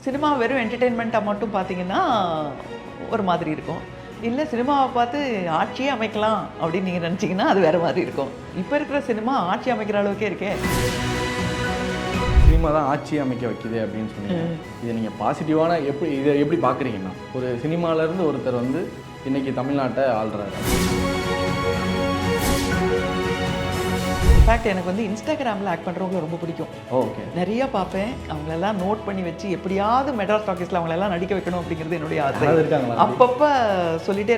Cinema வெறும் என்டர்டெயின்மெண்ட்டாக மட்டும் பார்த்தீங்கன்னா ஒரு மாதிரி இருக்கும். இல்லை சினிமாவை பார்த்து ஆட்சியே அமைக்கலாம் அப்படின்னு நீங்கள் நினச்சிங்கன்னா அது வேறு மாதிரி இருக்கும். இப்போ இருக்கிற சினிமா ஆட்சி அமைக்கிற அளவுக்கே இருக்கே. சினிமா தான் ஆட்சி அமைக்க வைக்குது அப்படின்னு சொன்னீங்க. இதை நீங்கள் பாசிட்டிவான இதை எப்படி பார்க்குறீங்கன்னா, ஒரு சினிமாவிலேருந்து ஒருத்தர் வந்து இன்றைக்கி தமிழ்நாட்டை ஆள்றாரு. இன்ஃபேக்ட் எனக்கு வந்து இன்ஸ்டாகிராமில் ஆக்ட் பண்ணுறவங்கள ரொம்ப பிடிக்கும். ஓகே. நிறையா பார்ப்பேன். அவங்களெல்லாம் நோட் பண்ணி வச்சு எப்படியாவது மெட்ராஸ் டாக்கீஸில் அவங்களெல்லாம் நடிக்க வைக்கணும் அப்படிங்கிறது என்னுடைய ஆசை. அப்பப்போ சொல்லிகிட்டே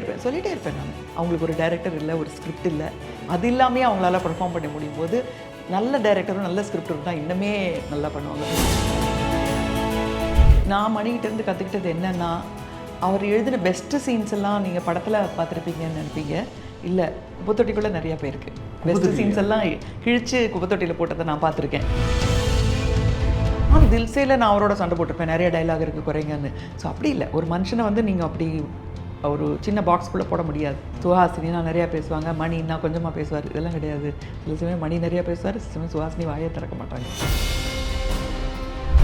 இருப்பேன் நான். அவங்களுக்கு ஒரு டைரக்டர் இல்லை, ஒரு ஸ்கிரிப்ட் இல்லை. அது இல்லாமே அவங்களால பெர்ஃபார்ம் பண்ண முடியும் போது நல்ல டைரக்டரும் நல்ல ஸ்கிரிப்டரும் தான் இன்னுமே நல்லா பண்ணுவாங்க. நான் மணிகிட்டேருந்து கற்றுக்கிட்டது என்னென்னா, அவர் எழுதின பெஸ்ட்டு சீன்ஸ் எல்லாம் நீங்கள் படத்தில் பார்த்துருப்பீங்கன்னு நினைப்பீங்க. இல்லை, குப்பத்தொட்டிக்குள்ளே நிறையா பேருக்கு பெஸ்ட் சீன்ஸ் எல்லாம் கிழிச்சு குப்பத்தொட்டியில் போட்டதை நான் பார்த்துருக்கேன். தில்சேல நான் அவரோட சண்டை போட்டிருப்பேன், நிறைய டைலாக் இருக்குது குறைங்கன்னு. ஸோ அப்படி இல்லை, ஒரு மனுஷனை வந்து நீங்கள் அப்படி ஒரு சின்ன பாக்ஸ்குள்ளே போட முடியாது. சுஹாசினினா நிறையா பேசுவாங்க, மணின்னா கொஞ்சமாக பேசுவார், இதெல்லாம் கிடையாது. சில சமயம் மணி நிறையா பேசுவார், சில சமயம் சுஹாசினி வாயை திறக்க மாட்டாங்க.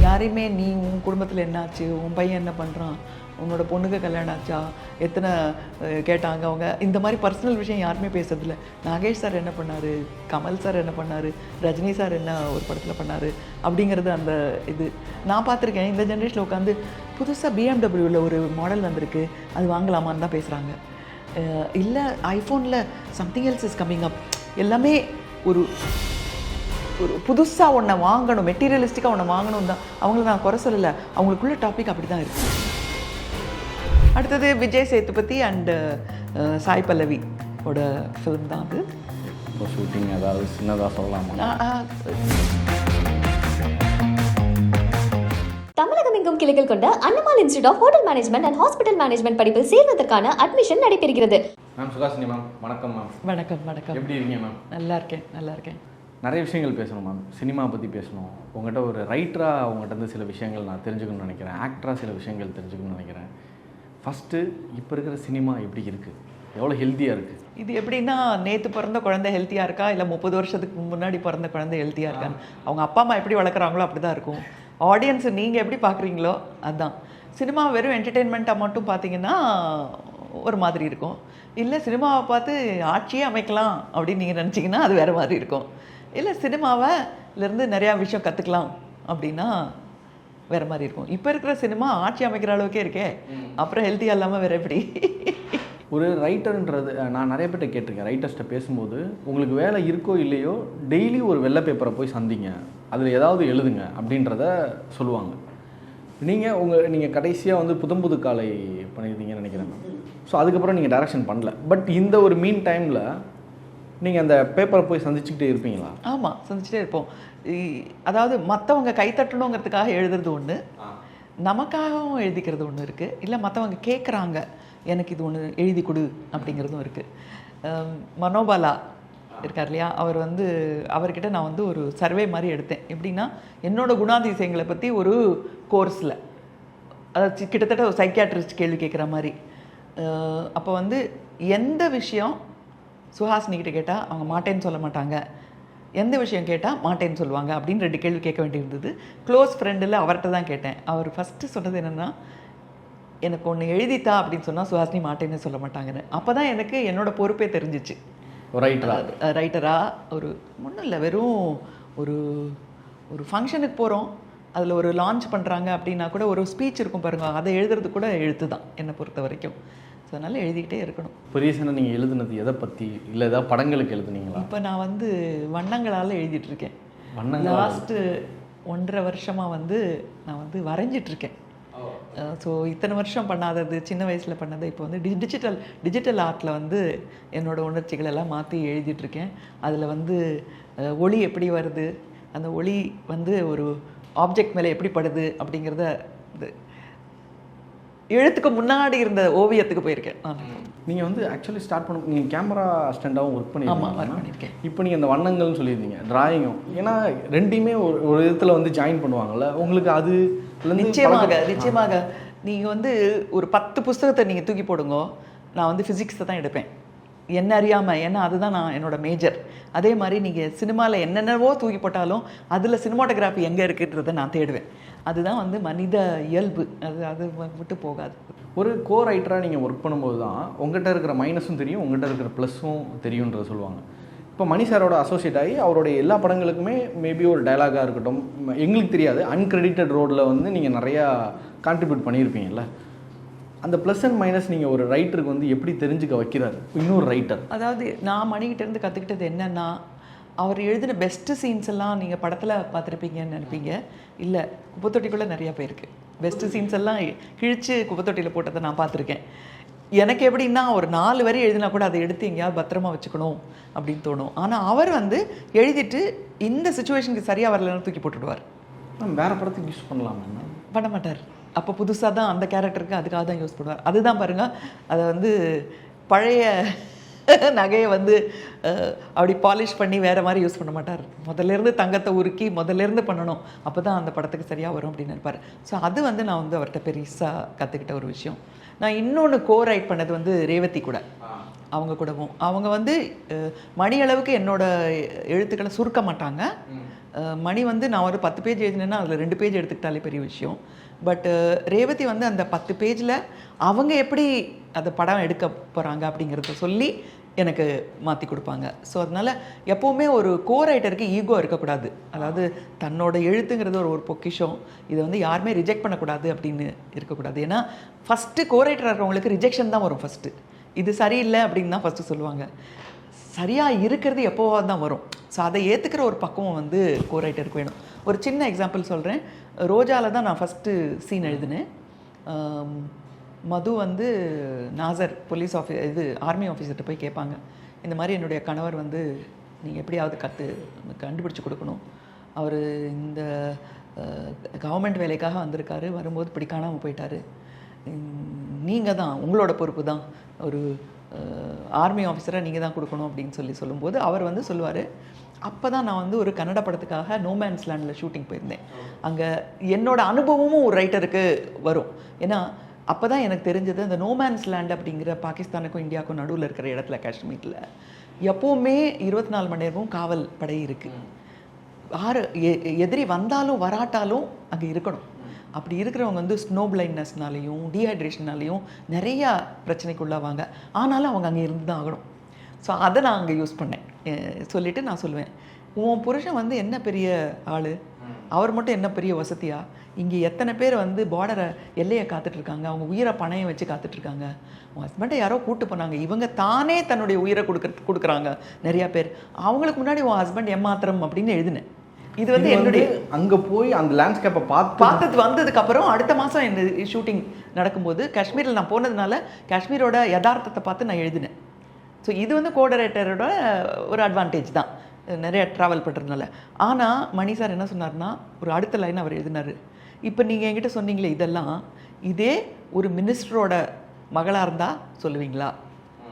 யாரையுமே நீ உன் குடும்பத்தில் என்னாச்சு, உன் பையன் என்ன பண்ணுறான், உன்னோட பொண்ணுக்கு கல்யாணம் ஆச்சா, எத்தனை கேட்டாங்க அவங்க, இந்த மாதிரி பர்சனல் விஷயம் யாருமே பேசுறதில்ல. நாகேஷ் சார் என்ன பண்ணார், கமல் சார் என்ன பண்ணார், ரஜினி சார் என்ன ஒரு படத்தில் பண்ணார் அப்படிங்கிறது அந்த இது நான் பார்த்துருக்கேன். இந்த ஜென்ரேஷனில் உட்காந்து புதுசாக பிஎம்டபிள்யூவில் ஒரு மாடல் வந்திருக்கு, அது வாங்கலாமான்னு தான் பேசுகிறாங்க. இல்லை ஐஃபோனில் something else is coming up. எல்லாமே ஒரு ஒரு புதுசாக ஒன்றை வாங்கணும், மெட்டீரியலிஸ்டிக்காக ஒன்றை வாங்கணும் தான். அவங்கள நான் குறை சொல்லலை, அவங்களுக்குள்ள டாபிக் அப்படி தான் இருக்குது. அடுத்தது விஜய் சேதுபதி அண்டு சாய் பல்லவி ஓட ஃபிலிம் தான் அது. இப்போ ஷூட்டிங் ஏதாவது சின்னதாக சொல்லலாமா? தமிழகம் எங்கும் கிளைகள் கொண்ட Annamal institute of hotel management and hospital management படிப்பில் சேர்வதற்கான அட்மிஷன் நடைபெறுகிறது. மேம் சுஹாசினி மேம், வணக்கம் மேம். வணக்கம் வணக்கம். எப்படி இருக்கீங்க மேம்? நல்லா இருக்கேன். நிறைய விஷயங்கள் பேசணும் மேம். சினிமா பற்றி பேசணும். உங்கள்கிட்ட ஒரு ரைட்டராக உங்கள்கிட்ட இருந்து சில விஷயங்கள் நான் தெரிஞ்சுக்கணும்னு நினைக்கிறேன். ஆக்டராக சில விஷயங்கள் தெரிஞ்சுக்கணும்னு நினைக்கிறேன். ஃபஸ்ட்டு இப்போ இருக்கிற சினிமா எப்படி இருக்குது, எவ்வளோ ஹெல்த்தியாக இருக்குது? இது எப்படின்னா, நேற்று பிறந்த குழந்தை ஹெல்த்தியாக இருக்கா, இல்லை 30 வருஷத்துக்கு முன்னாடி பிறந்த குழந்தை ஹெல்த்தியாக இருக்கான்னு அவங்க அப்பா அம்மா எப்படி வளர்க்குறாங்களோ அப்படி தான் இருக்கும். ஆடியன்ஸு நீங்கள் எப்படி பார்க்குறீங்களோ அதுதான். சினிமா வெறும் என்டர்டெயின்மெண்ட்டாக மட்டும் பார்த்தீங்கன்னா ஒரு மாதிரி இருக்கும். இல்லை சினிமாவை பார்த்து ஆட்சியே அமைக்கலாம் அப்படின்னு நீங்கள் நினச்சிங்கன்னா அது வேறு மாதிரி இருக்கும். இல்லை சினிமாவிலேருந்து நிறையா விஷயம் கற்றுக்கலாம் அப்படின்னா வேறு மாதிரி இருக்கும். இப்போ இருக்கிற சினிமா ஆட்சி அமைக்கிற அளவுக்கே இருக்கே, அப்புறம் ஹெல்த்தியாக இல்லாமல் வேறு எப்படி? ஒரு ரைட்டர்ன்றது நான் நிறைய பேர்ட்ட கேட்டிருக்கேன். ரைட்டர்ஸ்ட்டை பேசும்போது உங்களுக்கு வேலை இருக்கோ இல்லையோ டெய்லி ஒரு வெள்ளை பேப்பரை போய் சந்திங்க, அதில் ஏதாவது எழுதுங்க அப்படின்றத சொல்லுவாங்க. நீங்கள் கடைசியாக வந்து புது காலை பண்ணியிருந்தீங்கன்னு நினைக்கிறேன். ஸோ அதுக்கப்புறம் நீங்கள் டைரக்ஷன் பண்ணல. பட் இந்த ஒரு மீன் டைமில் நீங்கள் அந்த பேப்பரை போய் சந்திச்சுக்கிட்டே இருப்பீங்களா? ஆமாம், சந்திச்சுட்டே இருப்போம். அதாவது மற்றவங்க கைத்தட்டணுங்கிறதுக்காக எழுதுறது ஒன்று, நமக்காகவும் எழுதிக்கிறது ஒன்று இருக்குது. இல்லை மற்றவங்க கேட்குறாங்க எனக்கு இது ஒன்று எழுதி கொடு அப்படிங்கிறதும் இருக்குது. மனோபாலா இருக்கார் இல்லையா, அவர்கிட்ட நான் வந்து ஒரு சர்வே மாதிரி எடுத்தேன். எப்படின்னா, என்னோடய குணாதிசயங்களை பற்றி ஒரு கோர்ஸில், அதாவது கிட்டத்தட்ட ஒரு சைக்கியாட்ரிஸ்ட் கேள்வி கேட்குற மாதிரி. அப்போ வந்து எந்த விஷயம் சுஹாசினிக்கிட்ட கேட்டால் அவங்க மாட்டேன்னு சொல்ல மாட்டாங்க, எந்த விஷயம் கேட்டால் மாட்டேன்னு சொல்லுவாங்க அப்படின்னு 2 கேள்வி கேட்க வேண்டியிருந்தது. க்ளோஸ் ஃப்ரெண்டில் அவர்கிட்ட தான் கேட்டேன். அவர் ஃபஸ்ட்டு சொன்னது என்னென்னா, எனக்கு ஒன்று எழுதித்தா அப்படின்னு சொன்னால் சுஹாசினி மாட்டேன்னு சொல்ல மாட்டாங்கன்னு. அப்போ தான் எனக்கு என்னோடய பொறுப்பே தெரிஞ்சிச்சு. ரைட்டராக ஒன்றும் இல்லை, வெறும் ஒரு ஃபங்க்ஷனுக்கு போகிறோம், அதில் ஒரு லான்ச் பண்ணுறாங்க அப்படின்னா கூட ஒரு ஸ்பீச் இருக்கும் பாருங்கள், அதை எழுதுறது கூட எழுத்து தான் என்னை பொறுத்த வரைக்கும். ஸோ அதனால் எழுதிக்கிட்டே இருக்கணும். இப்போ ரீசெண்டாக நீங்கள் எழுதுனது எதை பற்றி, இல்லை ஏதாவது படங்களுக்கு எழுதுனீங்களா? இப்போ நான் வந்து வண்ணங்களால் எழுதிட்டுருக்கேன். லாஸ்ட்டு 1.5 வருஷமாக நான் வரைஞ்சிட்ருக்கேன். ஸோ இத்தனை வருஷம் பண்ணாதது, சின்ன வயசில் பண்ணது, இப்போ வந்து டிஜிட்டல் ஆர்ட்டில் என்னோடய உணர்ச்சிகள் எல்லாம் மாற்றி எழுதிட்டுருக்கேன். அதில் ஒளி எப்படி வருது, அந்த ஒளி ஒரு ஆப்ஜெக்ட் மேலே எப்படி படுது அப்படிங்கிறத எழுத்துக்கு முன்னாடி இருந்த ஓவியத்துக்கு போயிருக்கேன். நீங்கள் ஆக்சுவலி ஸ்டார்ட் பண்ண நீங்கள் கேமரா அசிஸ்டண்ட்டாகவும் ஒர்க் பண்ணியிருக்கேன். இப்போ நீங்கள் இந்த வண்ணங்கள்னு சொல்லியிருந்தீங்க, டிராயிங்கும், ஏன்னா ரெண்டையுமே ஒரு விதத்தில் ஜாயின் பண்ணுவாங்கள்ல உங்களுக்கு? அது நிச்சயமாக நீங்கள் ஒரு 10 புஸ்தகத்தை நீங்கள் தூக்கி போடுங்க, நான் ஃபிசிக்ஸை தான் எடுப்பேன் என்ன அறியாமல். ஏன்னா அதுதான் நான் என்னோடய மேஜர். அதே மாதிரி நீங்கள் சினிமாவில் என்னென்னவோ தூக்கி போட்டாலும் அதில் சினிமாட்டோகிராஃபி எங்கே இருக்குன்றதை நான் தேடுவேன். அதுதான் வந்து மனித இயல்பு, அது விட்டு போகாது. ஒரு கோ ரைட்டராக நீங்கள் ஒர்க் பண்ணும்போது தான் உங்கள்கிட்ட இருக்கிற மைனஸும் தெரியும், உங்கள்கிட்ட இருக்கிற ப்ளஸ்ஸும் தெரியுன்றதை சொல்லுவாங்க. இப்போ மணி சாரோட அசோசியேட் ஆகி அவருடைய எல்லா படங்களுக்குமே மேபி ஒரு டைலாகாக இருக்கட்டும், எங்களுக்கு தெரியாது, அன்கிரெடிட்டட் ரோடில் வந்து நீங்கள் நிறையா கான்ட்ரிபியூட் பண்ணியிருப்பீங்கல்ல, அந்த ப்ளஸ் அண்ட் மைனஸ் நீங்கள் ஒரு ரைட்டருக்கு வந்து எப்படி தெரிஞ்சுக்க வைக்கிறார் இன்னொரு ரைட்டர்? அதாவது நான் மணிக்கிட்டேருந்து கற்றுக்கிட்டது என்னென்னா, அவர் எழுதின பெஸ்ட்டு சீன்ஸ் எல்லாம் நீங்கள் படத்தில் பார்த்துருப்பீங்கன்னு நினைப்பீங்க. இல்லை, குப்பைத்தொட்டிக்குள்ளே நிறையா போயிருக்கு. பெஸ்ட்டு சீன்ஸ் எல்லாம் கிழித்து குப்பைத்தொட்டியில் போட்டதை நான் பார்த்துருக்கேன். எனக்கு எப்படின்னா, ஒரு 4 வரி எழுதினா கூட அதை எடுத்து எங்கேயாவது பத்திரமா வச்சுக்கணும் அப்படின்னு தோணும். ஆனால் அவர் வந்து எழுதிட்டு இந்த சுச்சுவேஷனுக்கு சரியாக வரலன்னு தூக்கி போட்டுடுவார். வேறு படத்துக்கு யூஸ் பண்ணலாமா? பண்ண மாட்டார். அப்போ புதுசாக தான் அந்த கேரக்டருக்கு அதுக்காக தான் யூஸ் பண்ணுவார். அதுதான் பாருங்கள், அதை வந்து பழைய நகையை வந்து அப்படி பாலிஷ் பண்ணி வேறு மாதிரி யூஸ் பண்ண மாட்டார். முதல்லேருந்து தங்கத்தை உருக்கி முதல்லேருந்து பண்ணணும், அப்போ தான் அந்த படத்துக்கு சரியாக வரும் அப்படின்னு இருப்பார். ஸோ அது வந்து நான் வந்து அவர்கிட்ட பெருசாக கற்றுக்கிட்ட ஒரு விஷயம். நான் இன்னொன்று ரைட் பண்ணது வந்து ரேவதி கூட, அவங்க கூடவும். அவங்க வந்து மணி அளவுக்கு என்னோட எழுத்துக்களை சுருக்க மாட்டாங்க. மணி வந்து நான் ஒரு 10 பேஜ் எழுதினேன்னா அதில் 2 பேஜ் எடுத்துக்கிட்டாலே பெரிய விஷயம். பட் ரேவதி வந்து அந்த 10 பேஜில் அவங்க எப்படி அந்த படம் எடுக்க போகிறாங்க அப்படிங்கிறத சொல்லி எனக்கு மாற்றி கொடுப்பாங்க. ஸோ அதனால் எப்போவுமே ஒரு ரைட்டருக்கு ஈகோ இருக்கக்கூடாது. அதாவது தன்னோட எழுத்துங்கிறது ஒரு பொக்கிஷம், இதை வந்து யாருமே ரிஜெக்ட் பண்ணக்கூடாது அப்படின்னு இருக்கக்கூடாது. ஏன்னா ஃபஸ்ட்டு ரைட்டராக இருக்கிறவங்களுக்கு ரிஜெக்ஷன் தான் வரும். ஃபஸ்ட்டு இது சரியில்லை அப்படின்னு தான் ஃபஸ்ட்டு சொல்லுவாங்க. சரியாக இருக்கிறது எப்போவாக தான் வரும். ஸோ அதை ஏற்றுக்கிற ஒரு பக்குவம் வந்து ரைட்டருக்கு வேணும். ஒரு சின்ன எக்ஸாம்பிள் சொல்கிறேன். ரோஜாவில் தான் நான் ஃபஸ்ட்டு சீன் எழுதினேன். மது வந்து நாசர் போலீஸ் ஆர்மி ஆஃபீஸர்கிட்ட போய் கேட்பாங்க, இந்த மாதிரி என்னுடைய கணவர் வந்து நீங்கள் எப்படியாவது கண்டுபிடிச்சி கொடுக்கணும், அவர் இந்த கவர்மெண்ட் வேலைக்காக வந்திருக்காரு, வரும்போது இப்படி காணாமல் போயிட்டார், நீங்கள் தான், உங்களோட பொறுப்பு தான், ஒரு ஆர்மி ஆஃபீஸராக நீங்கள் தான் கொடுக்கணும் அப்படின்னு சொல்லும்போது அவர் வந்து சொல்லுவார். அப்போ தான் நான் வந்து ஒரு கன்னட படத்துக்காக நோமேன்ஸ் லேண்டில் ஷூட்டிங் போயிருந்தேன். அங்கே என்னோட அனுபவமும் ஒரு ரைட்டருக்கு வரும். ஏன்னா அப்போ தான் எனக்கு தெரிஞ்சது, அந்த நோமேன்ஸ் லேண்ட் அப்படிங்கிற பாகிஸ்தானுக்கும் இந்தியாவுக்கும் நடுவில் இருக்கிற இடத்துல, காஷ்மீரில் எப்போவுமே 24 மணி நேரமும் காவல் படை இருக்குது. எதிரி வந்தாலும் வராட்டாலும் அங்கே இருக்கணும். அப்படி இருக்கிறவங்க வந்து ஸ்னோ பிளைண்ட்னஸ்னாலையும் டீஹைட்ரேஷனாலையும் நிறையா பிரச்சனைக்குள்ளாவாங்க. ஆனாலும் அவங்க அங்கே இருந்து தான் ஆகணும். ஸோ அதை நான் அங்கே யூஸ் பண்ணேன். சொல்லிவிட்டு நான் சொல்லுவேன், உன் புருஷன் வந்து என்ன பெரிய ஆள், அவர் மட்டும் என்ன பெரிய வசதியா, இங்கே எத்தனை பேர் வந்து பார்டரை எல்லையை காத்துட்ருக்காங்க, அவங்க உயிரை பணையம் வச்சு காத்துட்ருக்காங்க, உன் ஹஸ்பண்டை யாரோ கூப்பிட்டு போனாங்க, இவங்க தானே தன்னுடைய உயிரை கொடுக்குறாங்க நிறையா பேர், அவங்களுக்கு முன்னாடி உன் ஹஸ்பண்ட் ஏமாத்திரம் அப்படின்னு எழுதினேன். இது வந்து என்னுடைய அங்கே போய் அந்த லேண்ட்ஸ்கேப்பை பார்த்தது வந்ததுக்கப்புறம் அடுத்த மாதம் என் ஷூட்டிங் நடக்கும்போது காஷ்மீரில் நான் போனதுனால காஷ்மீரோட யதார்த்தத்தை பார்த்து நான் எழுதினேன். ஸோ இது வந்து ரைட்டரோட ஒரு அட்வான்டேஜ் தான், நிறைய ட்ராவல் பண்ணுறதுனால. ஆனால் மணி சார் என்ன சொன்னார்னா, ஒரு அடுத்த லைன் அவர் எழுதினார், இப்போ நீங்கள் என்கிட்ட சொன்னீங்களே இதெல்லாம், இதே ஒரு மினிஸ்டரோட மகளாக இருந்தால் சொல்லுவீங்களா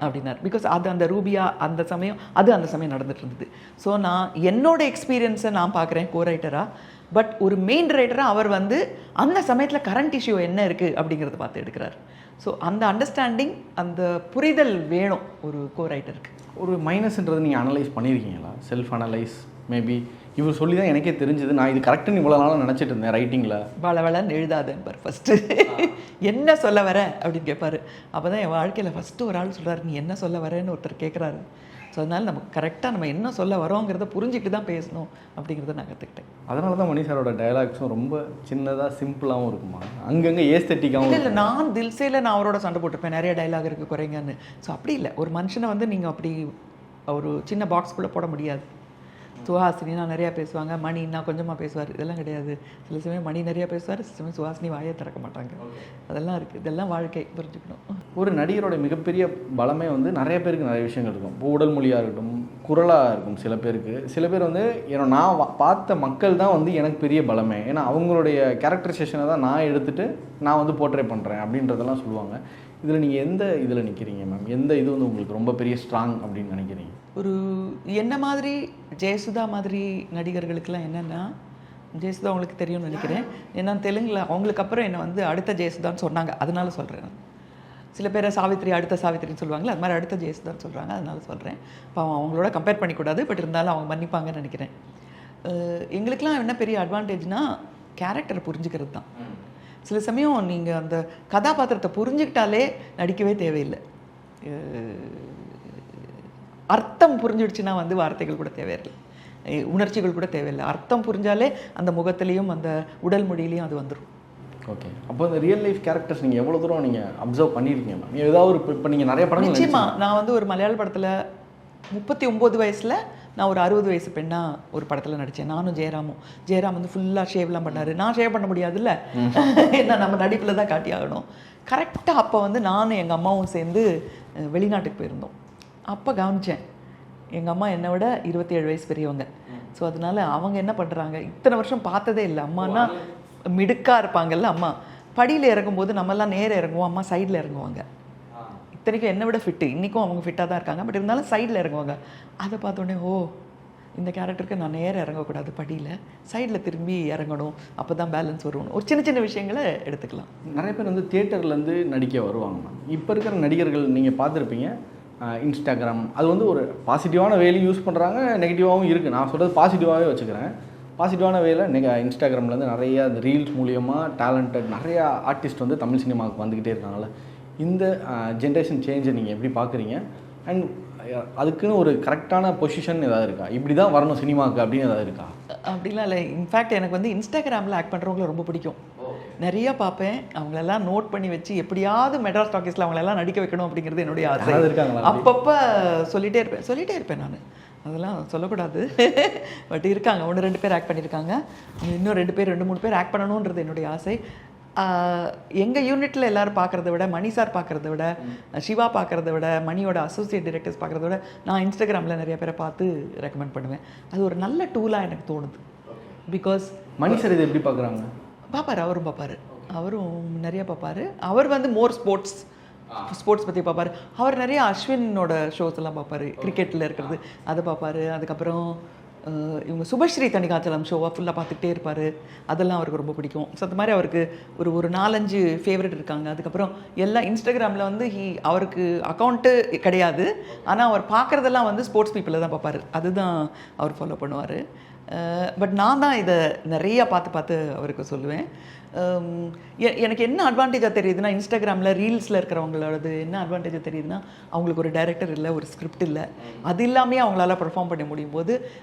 அப்படின்னார். பிகாஸ் அது அந்த ரூபியா அந்த சமயம் நடந்துட்டு இருந்தது. ஸோ நான் என்னோட எக்ஸ்பீரியன்ஸை நான் பார்க்குறேன் ரைட்டராக. பட் ஒரு மெயின் ரைட்டராக அவர் வந்து அந்த சமயத்தில் கரண்ட் இஷ்யூ என்ன இருக்குது அப்படிங்கிறத பார்த்து எடுக்கிறார். ஸோ அந்த அண்டர்ஸ்டாண்டிங், அந்த புரிதல் வேணும் ஒரு ரைட்டருக்கு. ஒரு மைனஸ்ன்றது நீங்கள் அனலைஸ் பண்ணியிருக்கீங்களா? செல்ஃப் அனலைஸ் மேபி இவர் சொல்லி தான் எனக்கே தெரிஞ்சது, நான் இது கரெக்டுன்னு இவ்வளோ நாளாக நினச்சிட்டு இருந்தேன் ரைட்டிங்கில். வளவளன்னு எழுதாதேன்பார் ஃபஸ்ட்டு. என்ன சொல்ல வர அப்படின்னு கேட்பார். அப்போ தான் என் வாழ்க்கையில் ஃபஸ்ட்டு ஒரு ஆள் சொல்கிறார், நீ என்ன சொல்ல வரேன்னு ஒருத்தர் கேட்குறாரு. ஸோ அதனால் நம்ம கரெக்டாக நம்ம என்ன சொல்ல வரோங்கிறத புரிஞ்சுக்கிட்டு தான் பேசணும் அப்படிங்கிறத நான் கற்றுக்கிட்டேன். அதனால தான் மணி சாரோட டயலாக்ஸும் ரொம்ப சின்னதாக சிம்பிளாகவும் இருக்குமா, அங்கங்கே ஏஸ்தட்டிக்காகவும். இல்லை, நான் தில்சேல நான் அவரோட சண்டை போட்டிருப்பேன், நிறைய டைலாக் இருக்குது குறைங்கன்னு. ஸோ அப்படி இல்லை, ஒரு மனுஷனை வந்து நீங்கள் அப்படி ஒரு சின்ன பாக்ஸ்குள்ளே போட முடியாது. சுஹாசினினா நிறையா பேசுவாங்க, மணின்னா கொஞ்சமாக பேசுவார், இதெல்லாம் கிடையாது. சில சமயம் மணி நிறையா பேசுவார், சில சமயம் சுஹாசினி வாயை திறக்க மாட்டாங்க. அதெல்லாம் இருக்குது. இதெல்லாம் வாழ்க்கை, புரிஞ்சுக்கணும். ஒரு நடிகரோட மிகப்பெரிய பலமே வந்து நிறைய பேருக்கு நிறைய விஷயங்கள் இருக்கும். இப்போ உடல் மொழியாக இருக்கட்டும், குரலாக இருக்கும் சில பேருக்கு. சில பேர் வந்து நான் பார்த்த மக்கள் தான் வந்து எனக்கு பெரிய பலமே, ஏன்னா அவங்களுடைய கேரக்டரைசேஷனை தான் நான் எடுத்துகிட்டு நான் வந்து போர்ட்ரே பண்ணுறேன் அப்படின்றதெல்லாம் சொல்லுவாங்க. இதில் நீங்கள் எந்த இதில் நிற்கிறீங்க மேம்? எந்த இது வந்து உங்களுக்கு ரொம்ப பெரிய ஸ்ட்ராங் அப்படின்னு நினைக்கிறீங்க? ஒரு என்ன மாதிரி ஜெயசுதா மாதிரி நடிகர்களுக்கெல்லாம் என்னென்னா, ஜெயசுதா அவங்களுக்கு தெரியும்னு நினைக்கிறேன். ஏன்னா தெலுங்கில் அவங்களுக்கு அப்புறம் என்னை வந்து அடுத்த ஜெயசுதான்னு சொன்னாங்க, அதனால சொல்கிறேன். நான் சில பேரை சாவித்திரி அடுத்த சாவித்திரின்னு சொல்லுவாங்களே, அது மாதிரி அடுத்த ஜெயசுதான்னு சொல்கிறாங்க, அதனால சொல்கிறேன். இப்போ அவங்களோட கம்பேர் பண்ணிக்கூடாது, பட் இருந்தாலும் அவங்க மன்னிப்பாங்கன்னு நினைக்கிறேன். எங்களுக்கெலாம் என்ன பெரிய அட்வான்டேஜ்னால், கேரக்டரை புரிஞ்சுக்கிறது தான். சில சமயம் நீங்கள் அந்த கதாபாத்திரத்தை புரிஞ்சுக்கிட்டாலே நடிக்கவே தேவையில்லை. அர்த்தம் புரிஞ்சிடுச்சுன்னா வந்து வார்த்தைகள் கூட தேவையில்லை, உணர்ச்சிகள் கூட தேவையில்லை. அர்த்தம் புரிஞ்சாலே அந்த முகத்துலேயும் அந்த உடல் மொழியிலையும் அது வந்துடும். ஓகே. அப்போ இந்த ரியல் லைஃப் கேரக்டர்ஸ் நீங்கள் எவ்வளோ தூரம் நீங்கள் அப்சர்வ் பண்ணியிருக்கீங்க மேம்? ஏதாவது ஒரு இப்போ நீங்கள் நிறைய படங்கள் நிச்சயமாக. நான் வந்து ஒரு மலையாள படத்தில் 39 வயசில் நான் ஒரு 60 வயசு பெண்ணாக ஒரு படத்தில் நடித்தேன். நானும் ஜெயராம் வந்து ஃபுல்லாக ஷேவ்லாம் பண்ணார். நான் ஷேவ் பண்ண முடியாதுல்ல, ஏன்னா நம்ம நடிப்பில் தான் காட்டி ஆகணும். கரெக்டாக அப்போ வந்து நானும் எங்கள் அம்மாவும் சேர்ந்து வெளிநாட்டுக்கு போயிருந்தோம். அப்போ கவனித்தேன், எங்கள் அம்மா என்னை விட 27 வயசு பெரியவங்க. ஸோ அதனால் அவங்க என்ன பண்ணுறாங்க, இத்தனை வருஷம் பார்த்ததே இல்லை. அம்மானா மிடுக்காக இருப்பாங்கல்ல, அம்மா படியில் இறங்கும்போது நம்மெல்லாம் நேரம் இறங்குவோம், அம்மா சைடில் இறங்குவாங்க. இத்தனைக்கும் என்னை விட ஃபிட்டு, இன்றைக்கும் அவங்க ஃபிட்டாக தான் இருக்காங்க, பட் இருந்தாலும் சைடில் இறங்குவாங்க. அதை பார்த்தோன்னே ஓ, இந்த கேரக்டருக்கு நான் நேரம் இறங்கக்கூடாது, படியில் சைடில் திரும்பி இறங்கணும், அப்போ தான் பேலன்ஸ் வரும். ஒரு சின்ன சின்ன விஷயங்களை எடுத்துக்கலாம். நிறைய பேர் வந்து தியேட்டர்லேருந்து நடிக்க வருவாங்க மேம். இப்போ இருக்கிற நடிகர்கள் நீங்கள் பார்த்துருப்பீங்க, இன்ஸ்டாகிராம் அது வந்து ஒரு பாசிட்டிவான வேலையும் யூஸ் பண்ணுறாங்க, நெகட்டிவாகவும் இருக்குது. நான் சொல்கிறது பாசிட்டிவாகவே வச்சுக்கிறேன். பாசிட்டிவான வேலை இன்ஸ்டாகிராம்லேருந்து நிறையா அந்த ரீல்ஸ் மூலியமாக டேலண்டட் நிறையா ஆர்டிஸ்ட் வந்து தமிழ் சினிமாவுக்கு வந்துக்கிட்டே இருக்காங்கல்ல. இந்த ஜென்ரேஷன் சேஞ்சை நீங்கள் எப்படி பார்க்குறீங்க? அண்ட் அதுக்குன்னு ஒரு கரெக்டான பொசிஷன் ஏதாவது இருக்கா, இப்படி தான் வரணும் சினிமாவுக்கு அப்படின்னு ஏதாவது இருக்கா? அப்படிலாம் இல்லை. இன்ஃபேக்ட் எனக்கு வந்து இன்ஸ்டாகிராமில் ஆக்ட் பண்ணுறவங்கள ரொம்ப பிடிக்கும். நிறையா பார்ப்பேன். அவங்களெல்லாம் நோட் பண்ணி வச்சு எப்படியாவது மெட்ராஸ் டாக்கீஸில் அவங்களெல்லாம் நடிக்க வைக்கணும் அப்படிங்கிறது என்னுடைய ஆசை. அப்பப்போ சொல்லிகிட்டே இருப்பேன் நான். அதெல்லாம் சொல்லக்கூடாது, பட் இருக்காங்க, 1-2 பேர் ஆக்ட் பண்ணியிருக்காங்க. இன்னும் 2-3 பேர் ஆக்ட் பண்ணணுன்றது என்னுடைய ஆசை. எங்கள் யூனிட்டில் எல்லோரும் பார்க்குறத விட, மணி சார் பார்க்குறத விட, சிவா பார்க்குறத விட, மணியோட அசோசியேட் டைரக்டர்ஸ் பார்க்குறத விட, நான் இன்ஸ்டாகிராமில் நிறைய பேரை பார்த்து ரெக்கமெண்ட் பண்ணுவேன். அது ஒரு நல்ல டூலாக எனக்கு தோணுது. பிகாஸ் மணி சார் இதை எப்படி பார்க்குறாங்க? பார்ப்பார், அவரும் நிறையா பார்ப்பார். அவர் வந்து மோர் ஸ்போர்ட்ஸ் பற்றி பார்ப்பார். அவர் நிறைய அஸ்வினோட ஷோஸ் எல்லாம் பார்ப்பார், கிரிக்கெட்டில் இருக்கிறது அதை பார்ப்பார். அதுக்கப்புறம் இவங்க சுபஸ்ரீ தணிகாச்சலம் ஷோவாக ஃபுல்லாக பார்த்துக்கிட்டே இருப்பார். அதெல்லாம் அவருக்கு ரொம்ப பிடிக்கும். ஸோ அந்த மாதிரி அவருக்கு ஒரு 4-5 ஃபேவரட் இருக்காங்க. அதுக்கப்புறம் எல்லாம் இன்ஸ்டாகிராமில் வந்து அவருக்கு அக்கௌண்ட்டு கிடையாது, ஆனால் அவர் பார்க்குறதெல்லாம் வந்து ஸ்போர்ட்ஸ் பீப்புளை தான் பார்ப்பார். அதுதான் அவர் ஃபாலோ பண்ணுவார். பட் நான் தான் இதை நிறையா பார்த்து அவருக்கு சொல்லுவேன். எனக்கு என்ன அட்வான்டேஜாக தெரியுதுன்னா, இன்ஸ்டாகிராமில் ரீல்ஸில் இருக்கிறவங்களோடது என்ன அட்வான்டேஜாக தெரியுதுன்னா, அவங்களுக்கு ஒரு டைரக்டர் இல்லை, ஒரு ஸ்கிரிப்ட் இல்லை. அது இல்லாமே அவங்களால பெர்ஃபார்ம் பண்ண முடியும் போது,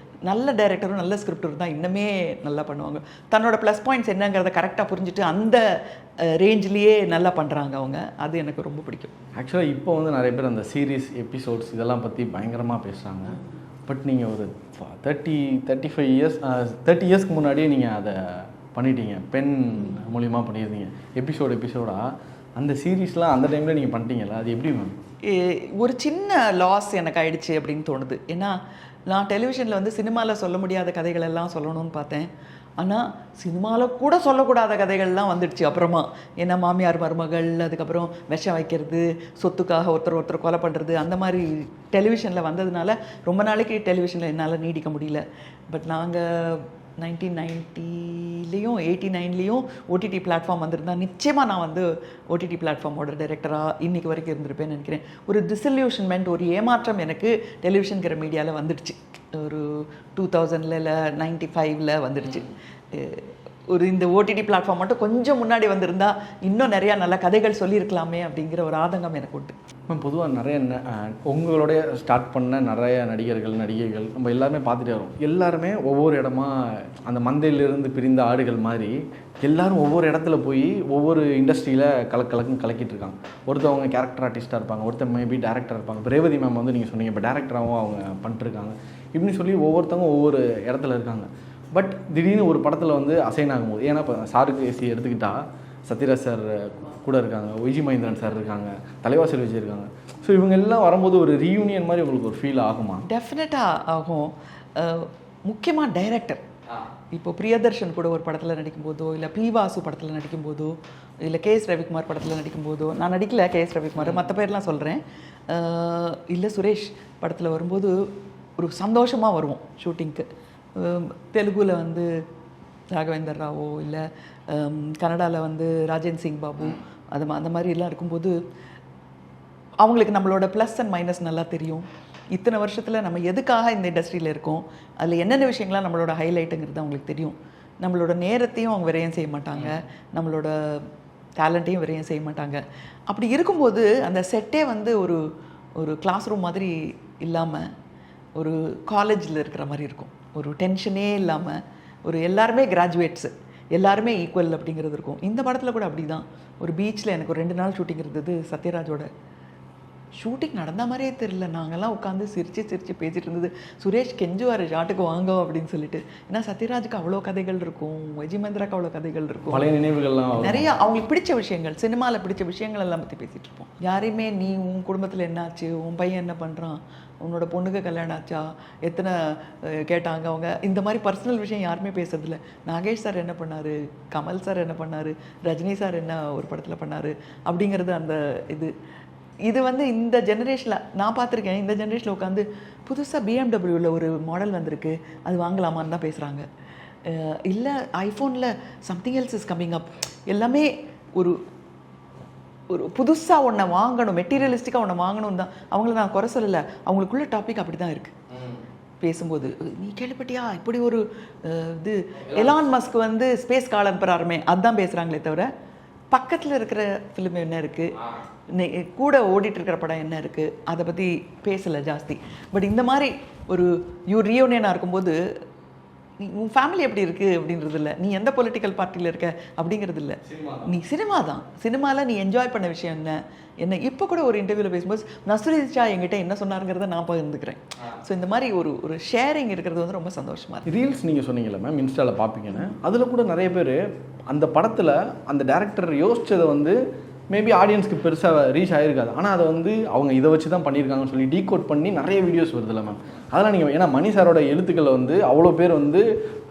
நல்ல டைரக்டரும் நல்ல ஸ்கிரிப்டரும் தான் இன்னுமே நல்லா பண்ணுவாங்க. தன்னோட ப்ளஸ் பாயிண்ட்ஸ் என்னங்கிறத கரெக்டாக புரிஞ்சுட்டு அந்த ரேஞ்சிலேயே நல்லா பண்ணுறாங்க அவங்க. அது எனக்கு ரொம்ப பிடிக்கும். ஆக்சுவலாக இப்போ வந்து நிறைய பேர் அந்த சீரீஸ் எபிசோட்ஸ் இதெல்லாம் பற்றி பயங்கரமாக பேசுகிறாங்க. பட் நீங்கள் ஒரு 30 இயர்ஸ்க்கு முன்னாடியே நீங்கள் அதை பண்ணிட்டீங்க, பெண் மூலியமாக பண்ணியிருந்தீங்க. எபிசோடாக அந்த சீரீஸ்லாம் அந்த டைமில் நீங்கள் பண்ணிட்டீங்களா? அது எப்படி மேம்? ஒரு சின்ன லாஸ் எனக்கு ஆயிடுச்சு அப்படின்னு தோணுது. ஏன்னா நான் டெலிவிஷனில் வந்து சினிமாவில் சொல்ல முடியாத கதைகள் எல்லாம் சொல்லணும்னு பார்த்தேன். ஆனால் சினிமாவில் கூட சொல்லக்கூடாத கதைகள்லாம் வந்துடுச்சு அப்புறமா. ஏன்னா மாமியார் மருமகள், அதுக்கப்புறம் விஷம் வைக்கிறது, சொத்துக்காக ஒருத்தர் கொலை பண்ணுறது, அந்த மாதிரி டெலிவிஷனில் வந்ததுனால ரொம்ப நாளைக்கு டெலிவிஷனில் என்னால் நீடிக்க முடியல. பட் நாங்கள் 1990லேயும் 89லேயும் ஓடிடி பிளாட்ஃபார்ம் வந்திருந்தால் நிச்சயமாக நான் வந்து ஓடிடி பிளாட்ஃபார்மோட டைரக்டராக இன்றைக்கி வரைக்கும் இருந்திருப்பேன்னு நினைக்கிறேன். ஒரு டிசல்யூஷன்மெண்ட், ஒரு ஏமாற்றம் எனக்கு டெலிவிஷன்கிற மீடியாவில் வந்துடுச்சு. ஒரு 2000ல் இல்லை 95ல் வந்துடுச்சு. ஒரு இந்த ஓடிடி பிளாட்ஃபார்ம் மட்டும் கொஞ்சம் முன்னாடி வந்திருந்தா இன்னும் நிறையா நல்ல கதைகள் சொல்லியிருக்கலாமே அப்படிங்கிற ஒரு ஆதங்கம் எனக்கு உண்டு. மேம், பொதுவாக நிறைய உங்களுடைய ஸ்டார்ட் பண்ண நிறைய நடிகைகள் நம்ம எல்லாருமே பார்த்துட்டே வரோம். எல்லாருமே ஒவ்வொரு இடமா அந்த மந்தையிலிருந்து பிரிந்த ஆடுகள் மாதிரி எல்லாரும் ஒவ்வொரு இடத்துல போய் ஒவ்வொரு இண்டஸ்ட்ரியில் கலக்குன்னு கலக்கிட்டு இருக்காங்க. ஒருத்தவங்க கேரக்டர் ஆர்டிஸ்ட்டாக இருப்பாங்க, ஒருத்தர் மேபி டேரக்டராக இருப்பாங்க. இப்போ ரேவதி மேம் வந்து நீங்கள் சொன்னீங்க, இப்போ டேரக்டராகவும் அவங்க பண்ணிட்டுருக்காங்க. இப்படின்னு சொல்லி ஒவ்வொருத்தவங்க ஒவ்வொரு இடத்துல இருக்காங்க. பட் திடீர்னு ஒரு படத்தில் வந்து அசைன் ஆகும்போது, ஏன்னா இப்போ சாருக்கு ஏசி எடுத்துக்கிட்டால் சத்யராஜ் சார் கூட இருக்காங்க, விஜய் மகேந்திரன் சார் இருக்காங்க, தலைவாசல் விஜய் இருக்காங்க. ஸோ இவங்க எல்லாம் வரும்போது ஒரு ரீயூனியன் மாதிரி உங்களுக்கு ஒரு ஃபீல் ஆகுமா? டெஃபினட்டாக ஆகும். முக்கியமாக டைரக்டர். இப்போ பிரியதர்ஷன் கூட ஒரு படத்தில் நடிக்கும்போதோ, இல்லை பி வாசு படத்தில் நடிக்கும்போதோ, இல்லை கேஎஸ் ரவிக்குமார் படத்தில் நடிக்கும்போதோ, நான் நடிக்கல கேஎஸ் ரவிக்குமார், மற்ற பேர்லாம் சொல்கிறேன், இல்லை சுரேஷ் படத்தில் வரும்போது ஒரு சந்தோஷமாக வருவோம் ஷூட்டிங்க்கு. தெலுங்குல வந்து ராகவேந்தர் ராவோ, இல்லை கன்னடாவில் வந்து ராஜேந்திர சிங் பாபு, அந்த மாதிரி எல்லாம் இருக்கும்போது அவங்களுக்கு நம்மளோட ப்ளஸ் அண்ட் மைனஸ் நல்லா தெரியும். இத்தனை வருஷத்தில் நம்ம எதுக்காக இந்த இண்டஸ்ட்ரியில் இருக்கோம், அதில் என்னென்ன விஷயங்கள்லாம் நம்மளோட ஹைலைட்டுங்கிறது அவங்களுக்கு தெரியும். நம்மளோட நேரத்தையும் அவங்க விரயம் செய்ய மாட்டாங்க, நம்மளோட டேலண்ட்டையும் விரயம் செய்ய மாட்டாங்க. அப்படி இருக்கும்போது அந்த செட்டே வந்து ஒரு ஒரு கிளாஸ் ரூம் மாதிரி இல்லாமல் ஒரு காலேஜில் இருக்கிற மாதிரி இருக்கும். ஒரு டென்ஷனே இல்லாமல் ஒரு எல்லாருமே கிராஜுவேட்ஸு, எல்லாருமே ஈக்குவல் அப்படிங்கிறது இருக்கும். இந்த படத்தில் கூட அப்படி தான். ஒரு பீச்சில் எனக்கு ஒரு 2 நாள் ஷூட்டிங் இருந்தது. சத்யராஜோட ஷூட்டிங் நடந்த மாதிரியே தெரியல. நாங்கள்லாம் உட்காந்து சிரித்து பேசிகிட்டு இருந்தது. சுரேஷ் கெஞ்சுவார் ஷாட்டுக்கு வாங்க அப்படின்னு சொல்லிட்டு. ஏன்னா சத்யராஜுக்கு அவ்வளோ கதைகள் இருக்கும், விஜயமேந்திராக்கு அவ்வளோ கதைகள் இருக்கும், பழைய நினைவுகள்லாம் நிறைய அவங்களுக்கு பிடிச்ச விஷயங்கள், சினிமாவில் பிடிச்ச விஷயங்கள் எல்லாம் பற்றி பேசிகிட்டு இருப்போம். யாரையுமே நீ உன் குடும்பத்தில் என்னாச்சு, உன் பையன் என்ன பண்ணுறான், உன்னோட பொண்ணுக்கு கல்யாணம் ஆச்சா, எத்தனை கேட்டாங்க அவங்க, இந்த மாதிரி பர்சனல் விஷயம் யாருமே பேசுறதில்ல. நாகேஷ் சார் என்ன பண்ணார், கமல் சார் என்ன பண்ணார், ரஜினி சார் என்ன ஒரு படத்தில் பண்ணார் அப்படிங்கிறது அந்த இது வந்து இந்த ஜெனரேஷனில் நான் பார்த்துருக்கேன். இந்த ஜெனரேஷனில் உட்காந்து புதுசாக பிஎம்டபிள்யூவில் ஒரு மாடல் வந்திருக்கு, அது வாங்கலாமான்னு தான் பேசுகிறாங்க. இல்லை ஐஃபோனில் something else is coming up. எல்லாமே ஒரு ஒரு புதுசாக ஒன்றை வாங்கணும், மெட்டீரியலிஸ்டிக்காக ஒன்றை வாங்கணும் தான். அவங்கள நான் குறை சொல்லலை, அவங்களுக்குள்ள டாபிக் அப்படி தான் இருக்குது. பேசும்போது நீ கேள்விப்பட்டியா இப்படி ஒரு இது எலான் மஸ்க் வந்து ஸ்பேஸ் கால் அனுப்புகிறாருமே அதுதான் பேசுகிறாங்களே தவிர பக்கத்தில் இருக்கிற ஃபிலிம் என்ன இருக்குது, கூட ஓடிட்டு இருக்கிற படம் என்ன இருக்குது, அதை பற்றி பேசலை ஜாஸ்தி. பட் இந்த மாதிரி ஒரு ரீயூனியனாக இருக்கும்போது நீ உன் ஃபேமிலி எப்படி இருக்குது அப்படின்றது இல்லை, நீ எந்த பொலிட்டிக்கல் பார்ட்டியில் இருக்க அப்படிங்கிறது இல்லை, நீ சினிமா தான். சினிமாவில் நீ என்ஜாய் பண்ண விஷயம் என்ன இப்போ கூட ஒரு இன்டர்வியூவில் பேசும்போது நஸ்ருதீன் ஷா என்கிட்ட என்ன சொன்னாருங்கிறத நான் பகிர்ந்துக்கிறேன். ஸோ இந்த மாதிரி ஒரு ஷேரிங் இருக்கிறது வந்து ரொம்ப சந்தோஷமாக இருக்குது. ரீல்ஸ் நீங்கள் சொன்னீங்கல்ல மேம், இன்ஸ்டாவில் பார்ப்பீங்கன்னு, அதில் கூட நிறைய பேர் அந்த படத்தில் அந்த டேரக்டர் யோசித்ததை வந்து மேபி ஆடியன்ஸ்க்கு பெருசாக ரீச் ஆகிருக்காது, ஆனால் அதை வந்து அவங்க இதை வச்சு தான் பண்ணியிருக்காங்கன்னு சொல்லி டீகோட் பண்ணி நிறைய வீடியோஸ் வருதுல்ல மேம். அதெல்லாம் நீங்கள் ஏன்னா மணி சாரோட எழுத்துக்களை வந்து அவ்வளோ பேர் வந்து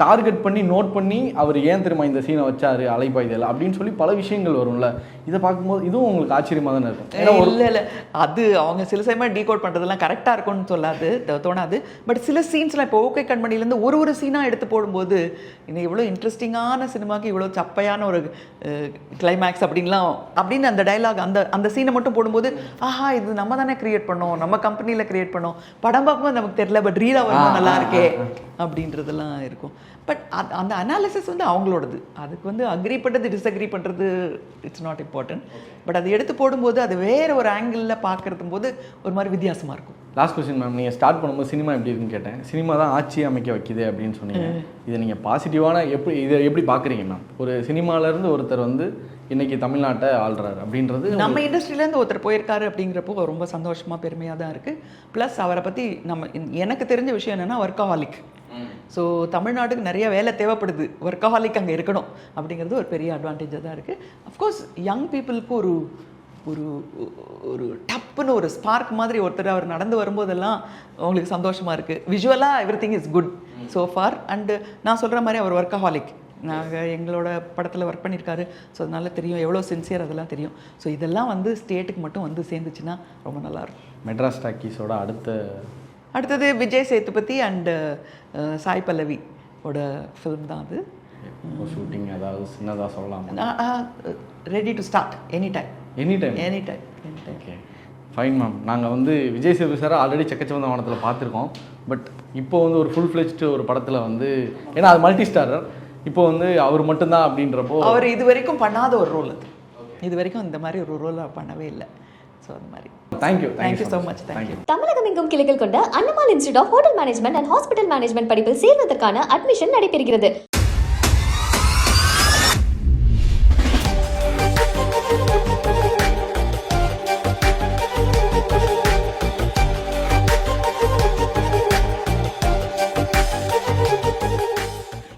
டார்கெட் பண்ணி நோட் பண்ணி அவர் ஏன் தெரியுமா இந்த சீனை வச்சாரு அலைப்பாய்தல் அப்படின்னு சொல்லி பல விஷயங்கள் வரும்ல. இதை பார்க்கும்போது இதுவும் உங்களுக்கு ஆச்சரியமாக தானே இருக்கும். இல்லை அது அவங்க சில சமயம் டீகோட் பண்ணுறதெல்லாம் கரெக்டாக இருக்கும்னு சொல்லாது தோணாது. பட் சில சீன்ஸ்லாம் இப்போ ஓகே கண்மணிலேருந்து ஒரு சீனாக எடுத்து போடும்போது இன்னும் இவ்வளோ இன்ட்ரெஸ்டிங்கான சினிமாவுக்கு இவ்வளோ சப்பையான ஒரு கிளைமேக்ஸ் அப்படின்னு அந்த டைலாக் அந்த சீனை மட்டும் போடும்போது ஆஹா இது நம்ம தானே கிரியேட் பண்ணோம், நம்ம கம்பெனியில் கிரியேட் பண்ணோம், படம் பார்க்கும்போது நமக்கு தெரியல, பட் ரீலாக வரும்போது நல்லா இருக்கே அப்படின்றதெல்லாம் இருக்கும். பட் அந்த அனாலிசிஸ் வந்து அவங்களோடது. அதுக்கு வந்து அக்ரி பண்ணுறது டிஸ்அக்ரி பண்ணுறது இட்ஸ் நாட் இம்பார்ட்டன்ட். பட் அதை எடுத்து போடும்போது அது வேறு ஒரு ஆங்கிளில் பார்க்குறது போது ஒரு மாதிரி வித்தியாசமாக இருக்கும். லாஸ்ட் கொஸ்டின் மேம், நீங்கள் ஸ்டார்ட் பண்ணும்போது சினிமா எப்படி இருக்குன்னு கேட்டேன். சினிமா தான் ஆட்சி அமைக்க வைக்குது அப்படின்னு சொன்னீங்க. இதை நீங்கள் பாசிட்டிவான இதை எப்படி பார்க்குறீங்க மேம்? ஒரு சினிமாவிலேருந்து ஒருத்தர் வந்து இன்றைக்கி தமிழ்நாட்டை ஆள்றாரு அப்படின்றது, நம்ம இண்டஸ்ட்ரியிலேருந்து ஒருத்தர் போயிருக்காரு அப்படிங்கிறப்போ ரொம்ப சந்தோஷமாக பெருமையாக தான் இருக்குது. ப்ளஸ் அவரை பற்றி எனக்கு தெரிஞ்ச விஷயம் என்னென்னா ஒர்க்கஹாலிக். ஸோ தமிழ்நாட்டுக்கு நிறைய வேலை தேவைப்படுது, ஒர்க்கஹாலிக் அங்கே இருக்கணும் அப்படிங்கிறது ஒரு பெரிய அட்வான்டேஜாக தான் இருக்குது. அஃப்கோர்ஸ் யங் பீப்புளுக்கு ஒரு ஒரு டப்புன்னு ஒரு ஸ்பார்க் மாதிரி ஒருத்தர் அவர் நடந்து வரும்போதெல்லாம் அவங்களுக்கு சந்தோஷமாக இருக்குது. விஷுவலாக everything is good so far. And நான் சொல்கிற மாதிரி அவர் ஒர்க்கஹாலிக். நாங்கள் எங்களோட படத்தில் ஒர்க் பண்ணியிருக்காரு, ஸோ அதனால தெரியும் எவ்வளோ சின்சியர் அதெல்லாம் தெரியும். ஸோ இதெல்லாம் வந்து ஸ்டேட்டுக்கு மட்டும் வந்து சேர்ந்துச்சுன்னா ரொம்ப நல்லாயிருக்கும். மெட்ராஸ் டாக்கீஸோட அடுத்தது விஜய் சேதுபதி அண்டு சாய் பல்லவி ஓட ஃபிலிம் தான் அது. ஷூட்டிங் ஏதாவது சின்னதாக சொல்லலாம்? Ready to start any time. Okay fine ma'am. நாங்கள் வந்து விஜய் சேதுபதி சார் ஆல்ரெடி செக்கச்சவந்த வானத்தில் பார்த்துருக்கோம். பட் இப்போ வந்து ஒரு ஃபுல் ஃப்ளெஜ்டு ஒரு படத்தில் வந்து, ஏன்னா அது மல்டி ஸ்டாரர், இப்போ வந்து அவர் மட்டும்தான் அப்படின்றப்போ அவர் இது வரைக்கும் பண்ணாத ஒரு ரோல் அது. இது வரைக்கும் இந்த மாதிரி ஒரு ரோல் பண்ணவே இல்லை. ஸோ அது மாதிரி thank you so much. Thank you. Tamilagam எங்கும் கிளைகள் கொண்ட Annamal institute of hotel management and hospital management படிப்பில் சேர்வதற்கான அட்மிஷன் நடைபெறுகிறது.